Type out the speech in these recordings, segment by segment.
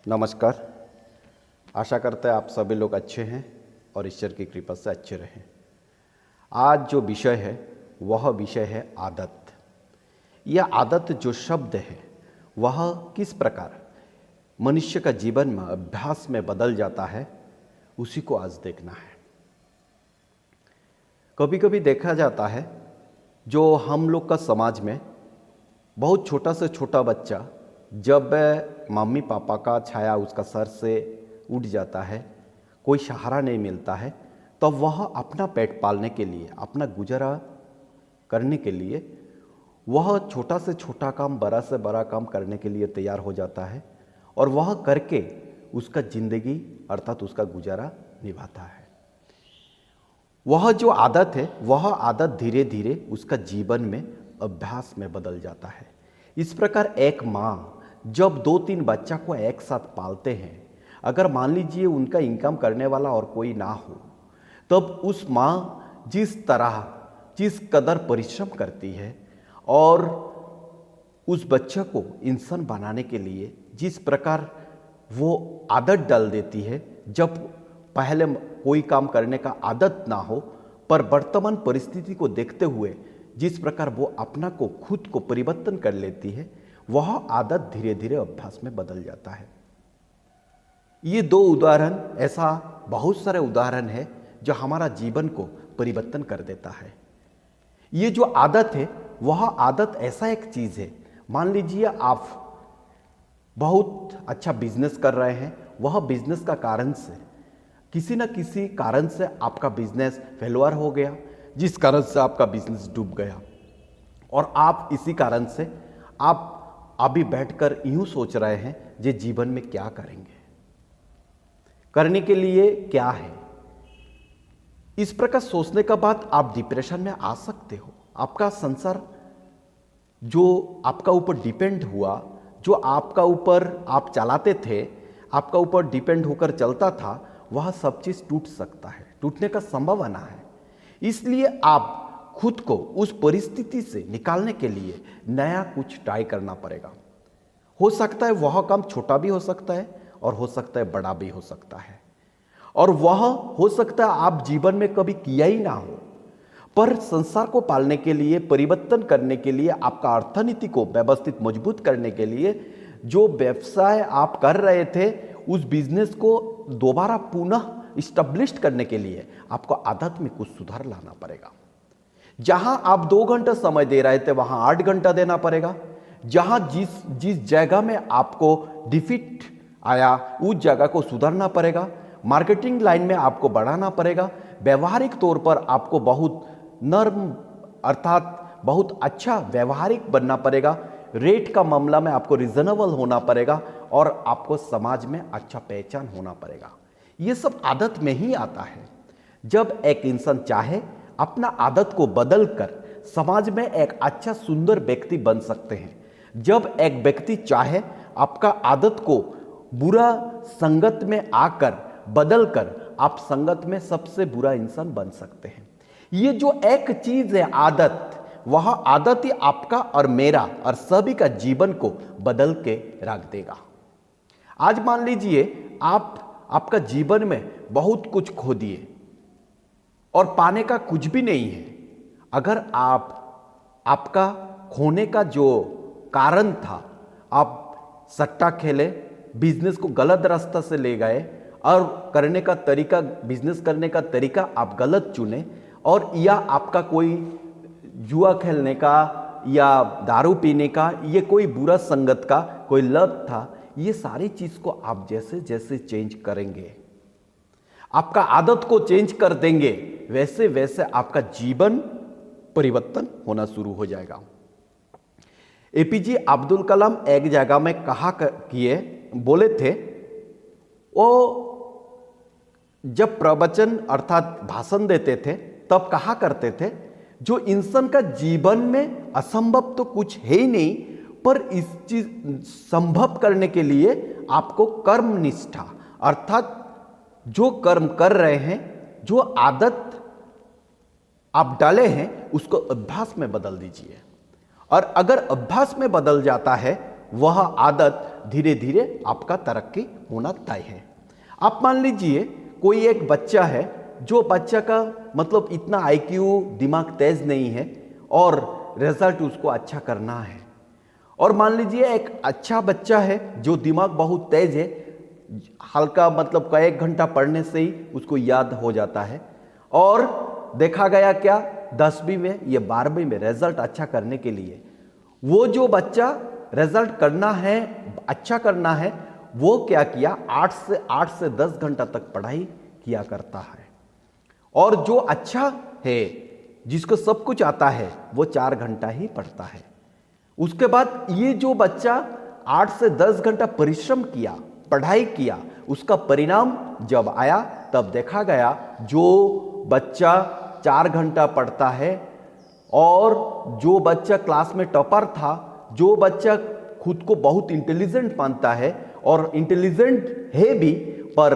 नमस्कार। आशा करते हैं आप सभी लोग अच्छे हैं और ईश्वर की कृपा से अच्छे रहें। आज जो विषय है वह विषय है आदत। यह आदत जो शब्द है वह किस प्रकार मनुष्य का जीवन में अभ्यास में बदल जाता है उसी को आज देखना है। कभी कभी देखा जाता है जो हम लोग का समाज में बहुत छोटा से छोटा बच्चा जब मम्मी पापा का छाया उसका सर से उठ जाता है, कोई सहारा नहीं मिलता है, तब वह अपना पेट पालने के लिए, अपना गुजारा करने के लिए वह छोटा से छोटा काम, बड़ा से बड़ा काम करने के लिए तैयार हो जाता है और वह करके उसका जिंदगी अर्थात उसका गुजारा निभाता है। वह जो आदत है वह आदत धीरे धीरे उसका जीवन में अभ्यास में बदल जाता है। इस प्रकार एक माँ जब 2-3 बच्चा को एक साथ पालते हैं, अगर मान लीजिए उनका इनकम करने वाला और कोई ना हो, तब उस माँ जिस कदर परिश्रम करती है और उस बच्चे को इंसान बनाने के लिए जिस प्रकार वो आदत डाल देती है, जब पहले कोई काम करने का आदत ना हो, पर वर्तमान परिस्थिति को देखते हुए जिस प्रकार वो अपना को खुद को परिवर्तन कर लेती है, वह आदत धीरे धीरे अभ्यास में बदल जाता है। ये 2 उदाहरण, ऐसा बहुत सारे उदाहरण है जो हमारा जीवन को परिवर्तन कर देता है। ये जो आदत है वह आदत ऐसा एक चीज है, मान लीजिए आप बहुत अच्छा बिजनेस कर रहे हैं, वह बिजनेस का कारण से किसी न किसी कारण से आपका बिजनेस फेलुअर हो गया, जिस कारण से आपका बिजनेस डूब गया और आप इसी कारण से आप अभी बैठकर यूं सोच रहे हैं जे जीवन में क्या करेंगे, करने के लिए क्या है। इस प्रकार सोचने के बाद आप डिप्रेशन में आ सकते हो। आपका संसार जो आपका ऊपर डिपेंड हुआ, जो आपका ऊपर आप चलाते थे, आपका ऊपर डिपेंड होकर चलता था, वह सब चीज टूट सकता है, टूटने का संभावना है। इसलिए आप खुद को उस परिस्थिति से निकालने के लिए नया कुछ ट्राई करना पड़ेगा। हो सकता है वह काम छोटा भी हो सकता है और हो सकता है बड़ा भी हो सकता है, और वह हो सकता है आप जीवन में कभी किया ही ना हो, पर संसार को पालने के लिए, परिवर्तन करने के लिए, आपका अर्थनीति को व्यवस्थित मजबूत करने के लिए जो व्यवसाय आप कर रहे थे उस बिजनेस को दोबारा पुनः इस्टेब्लिश करने के लिए आपको आदत में कुछ सुधार लाना पड़ेगा। जहां आप 2 घंटा समय दे रहे थे वहां 8 घंटा देना पड़ेगा। जहां जिस जगह में आपको डिफिट आया उस जगह को सुधारना पड़ेगा। मार्केटिंग लाइन में आपको बढ़ाना पड़ेगा। व्यवहारिक तौर पर आपको बहुत नर्म अर्थात बहुत अच्छा व्यवहारिक बनना पड़ेगा। रेट का मामला में आपको रिजनेबल होना पड़ेगा और आपको समाज में अच्छा पहचान होना पड़ेगा। ये सब आदत में ही आता है। जब एक इंसान चाहे अपना आदत को बदलकर समाज में एक अच्छा सुंदर व्यक्ति बन सकते हैं। जब एक व्यक्ति चाहे आपका आदत को बुरा संगत में आकर बदलकर आप संगत में सबसे बुरा इंसान बन सकते हैं। ये जो एक चीज है आदत, वह आदत ही आपका और मेरा और सभी का जीवन को बदल के रख देगा। आज मान लीजिए आपका जीवन में बहुत कुछ खो दिए और पाने का कुछ भी नहीं है। अगर आपका खोने का जो कारण था, आप सट्टा खेले, बिजनेस को गलत रास्ता से ले गए और करने का तरीका, बिजनेस करने का तरीका आप गलत चुने, और या आपका कोई जुआ खेलने का या दारू पीने का, ये कोई बुरा संगत का कोई लत था, ये सारी चीज को आप जैसे जैसे चेंज करेंगे, आपका आदत को चेंज कर देंगे, वैसे वैसे आपका जीवन परिवर्तन होना शुरू हो जाएगा। एपीजे अब्दुल कलाम एक जगह में बोले थे, वो जब प्रवचन अर्थात भाषण देते थे तब कहा करते थे, जो इंसान का जीवन में असंभव तो कुछ है ही नहीं, पर इस चीज संभव करने के लिए आपको कर्म निष्ठा अर्थात जो कर्म कर रहे हैं, जो आदत आप डाले हैं, उसको अभ्यास में बदल दीजिए। और अगर अभ्यास में बदल जाता है वह आदत धीरे धीरे आपका तरक्की होना तय है। आप मान लीजिए कोई एक बच्चा है, जो बच्चा का मतलब इतना आईक्यू दिमाग तेज नहीं है और रिजल्ट उसको अच्छा करना है। और मान लीजिए एक अच्छा बच्चा है जो दिमाग बहुत तेज है, हल्का मतलब कई घंटा पढ़ने से ही उसको याद हो जाता है। और देखा गया क्या 10वीं में या 12वीं में रिजल्ट अच्छा करने के लिए वो जो बच्चा रिजल्ट करना है, अच्छा करना है, वो क्या किया 8 से 10 घंटा तक पढ़ाई किया करता है। और जो अच्छा है, जिसको सब कुछ आता है, वो 4 घंटा ही पढ़ता है। उसके बाद ये जो बच्चा 8 से 10 घंटा परिश्रम किया, पढ़ाई किया, उसका परिणाम जब आया तब देखा गया जो बच्चा 4 घंटा पढ़ता है और जो बच्चा क्लास में टॉपर था, जो बच्चा खुद को बहुत इंटेलिजेंट मानता है और इंटेलिजेंट है भी, पर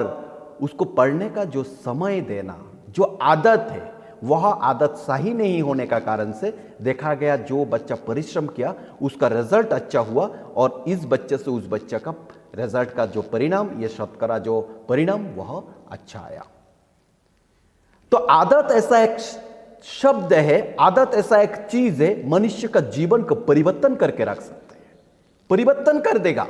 उसको पढ़ने का जो समय देना, जो आदत है, वह आदत सही नहीं होने का कारण से देखा गया जो बच्चा परिश्रम किया उसका रिजल्ट अच्छा हुआ और इस बच्चे से उस बच्चे का रिजल्ट का जो परिणाम, ये शतकरा जो परिणाम, वह अच्छा आया। तो आदत ऐसा एक शब्द है, आदत ऐसा एक चीज है, मनुष्य का जीवन को परिवर्तन करके रख सकते हैं, परिवर्तन कर देगा।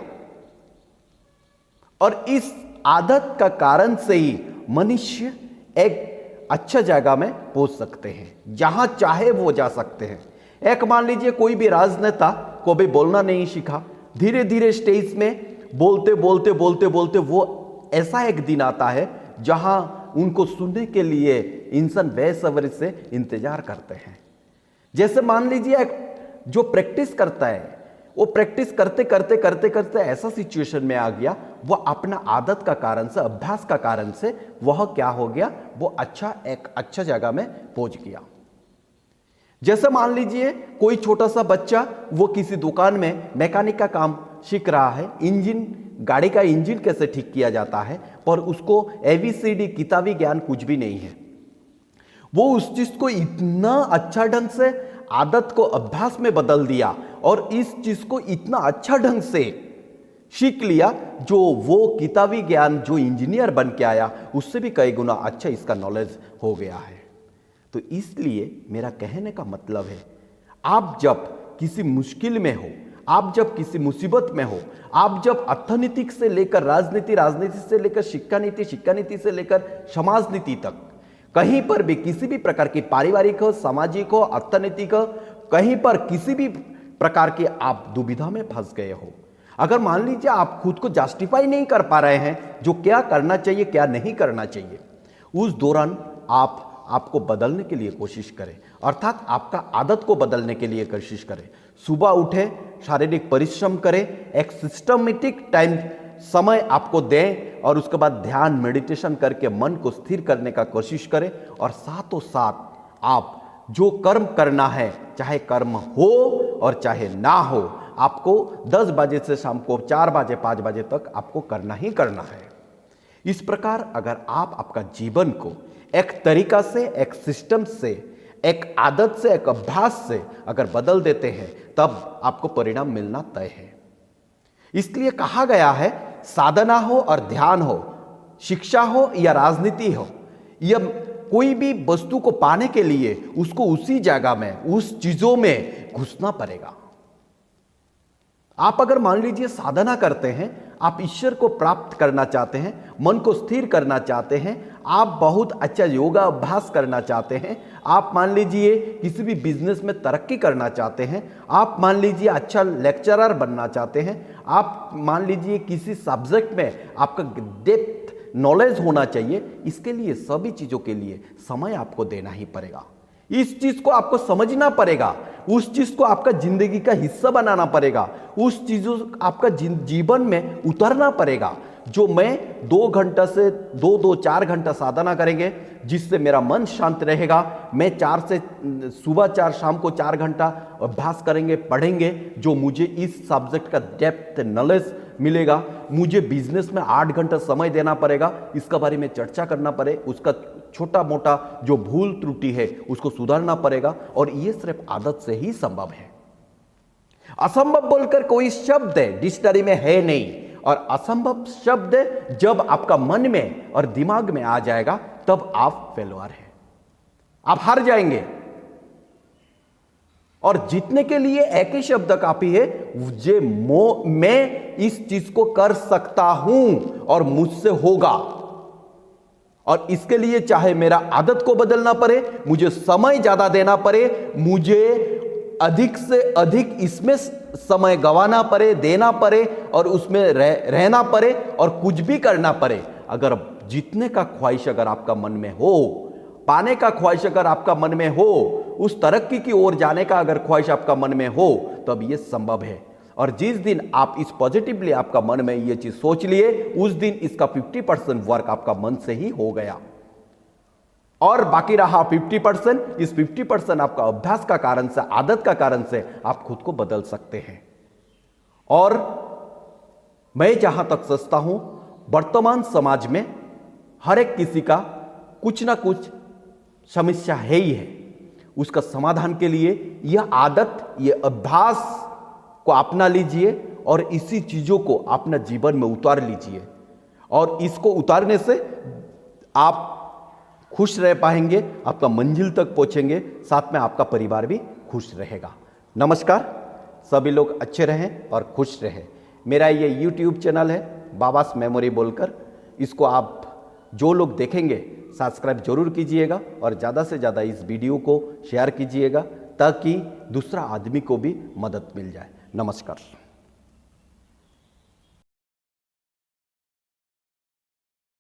और इस आदत का कारण से ही मनुष्य एक अच्छा जगह में पहुंच सकते हैं, जहां चाहे वो जा सकते हैं। एक मान लीजिए कोई भी राजनेता को भी बोलना नहीं सीखा, धीरे धीरे स्टेज में बोलते बोलते बोलते बोलते वो ऐसा एक दिन आता है जहां उनको सुनने के लिए इंसान बेसब्री से इंतजार करते हैं। जैसे मान लीजिए एक जो प्रैक्टिस करता है, वो प्रैक्टिस करते करते करते करते ऐसा सिचुएशन में आ गया, वह अपना आदत का कारण से, अभ्यास का कारण से वह क्या हो गया, वो एक अच्छा जगह में पहुंच गया। जैसे मान लीजिए कोई छोटा सा बच्चा वो किसी दुकान में मैकेनिक का काम सीख रहा है, गाड़ी का इंजन कैसे ठीक किया जाता है, पर उसको ABCD किताबी ज्ञान कुछ भी नहीं है। वो उस चीज को इतना अच्छा ढंग से आदत को अभ्यास में बदल दिया और इस चीज को इतना अच्छा ढंग से सीख लिया, जो वो किताबी ज्ञान जो इंजीनियर बन के आया उससे भी कई गुना अच्छा इसका नॉलेज हो गया है। तो इसलिए मेरा कहने का मतलब है, आप जब किसी मुश्किल में हो, आप जब किसी मुसीबत में हो, आप जब अर्थनीति से लेकर राजनीति, राजनीति से लेकर शिक्षा नीति, शिक्षा नीति से लेकर समाज नीति तक, कहीं पर भी किसी भी प्रकार की पारिवारिक हो, सामाजिक हो, अर्थनीतिक हो, कहीं पर किसी भी प्रकार की आप दुविधा में फंस गए हो, अगर मान लीजिए आप खुद को जस्टिफाई नहीं कर पा रहे हैं जो क्या करना चाहिए क्या नहीं करना चाहिए, उस दौरान आपको बदलने के लिए कोशिश करें, अर्थात आपका आदत को बदलने के लिए कोशिश करें। सुबह उठे, शारीरिक परिश्रम करें, एक सिस्टमेटिक टाइम समय आपको दें और उसके बाद ध्यान मेडिटेशन करके मन को स्थिर करने का कोशिश करें। और साथों साथ आप जो कर्म करना है, चाहे कर्म हो और चाहे ना हो, आपको 10 बजे से शाम को 4 बजे 5 बजे तक आपको करना ही करना है। इस प्रकार अगर आप आपका जीवन को एक तरीका से, एक सिस्टम से, एक आदत से, एक अभ्यास से अगर बदल देते हैं, तब आपको परिणाम मिलना तय है। इसलिए कहा गया है, साधना हो और ध्यान हो, शिक्षा हो या राजनीति हो, या कोई भी वस्तु को पाने के लिए उसको उसी जगह में, उस चीजों में घुसना पड़ेगा। आप अगर मान लीजिए साधना करते हैं, आप ईश्वर को प्राप्त करना चाहते हैं, मन को स्थिर करना चाहते हैं, आप बहुत अच्छा योगा अभ्यास करना चाहते हैं, आप मान लीजिए किसी भी बिजनेस में तरक्की करना चाहते हैं, आप मान लीजिए अच्छा लेक्चरर बनना चाहते हैं, आप मान लीजिए किसी सब्जेक्ट में आपका डेप्थ नॉलेज होना चाहिए, इसके लिए सभी चीजों के लिए समय आपको देना ही पड़ेगा। इस चीज को आपको समझना पड़ेगा, उस चीज को आपका जिंदगी का हिस्सा बनाना पड़ेगा, उस चीजों आपका जीवन में उतरना पड़ेगा। जो मैं 2 घंटा से 4 घंटा साधना करेंगे, जिससे मेरा मन शांत रहेगा, मैं सुबह 4 शाम को 4 घंटा अभ्यास करेंगे, पढ़ेंगे, जो मुझे इस सब्जेक्ट का डेप्थ नॉलेज मिलेगा। मुझे बिजनेस में 8 घंटा समय देना पड़ेगा, इसका बारे में चर्चा करना पड़े, उसका छोटा मोटा जो भूल त्रुटि है उसको सुधारना पड़ेगा, और ये सिर्फ आदत से ही संभव है। असंभव बोलकर कोई शब्द डिक्शनरी में है नहीं, और असंभव शब्द जब आपका मन में और दिमाग में आ जाएगा तब आप फेलुअर हैं, आप हार जाएंगे। और जीतने के लिए एक ही शब्द काफी है, मैं इस चीज को कर सकता हूं और मुझसे होगा। और इसके लिए चाहे मेरा आदत को बदलना पड़े, मुझे समय ज्यादा देना पड़े, मुझे अधिक से अधिक इसमें समय गंवाना पड़े, देना पड़े और उसमें रहना पड़े और कुछ भी करना पड़े, अगर जीतने का ख्वाहिश अगर आपका मन में हो, पाने का ख्वाहिश अगर आपका मन में हो, उस तरक्की की ओर जाने का अगर ख्वाहिश आपका मन में हो, तब यह संभव है। और जिस दिन आप इस पॉजिटिवली आपका मन में यह चीज सोच लिए, उस दिन इसका 50% वर्क आपका मन से ही हो गया, और बाकी रहा 50%। इस 50% आपका अभ्यास का कारण से, आदत का कारण से आप खुद को बदल सकते हैं। और मैं जहां तक सोचता हूं, वर्तमान समाज में हर एक किसी का कुछ ना कुछ समस्या है ही है। उसका समाधान के लिए यह आदत, यह अभ्यास को अपना लीजिए और इसी चीजों को अपना जीवन में उतार लीजिए, और इसको उतारने से आप खुश रह पाएंगे, आपका मंजिल तक पहुंचेंगे, साथ में आपका परिवार भी खुश रहेगा। नमस्कार, सभी लोग अच्छे रहें और खुश रहें। मेरा ये YouTube चैनल है बाबास मेमोरी बोलकर, इसको आप जो लोग देखेंगे सब्सक्राइब जरूर कीजिएगा और ज़्यादा से ज़्यादा इस वीडियो को शेयर कीजिएगा, ताकि दूसरा आदमी को भी मदद मिल जाए। नमस्कार।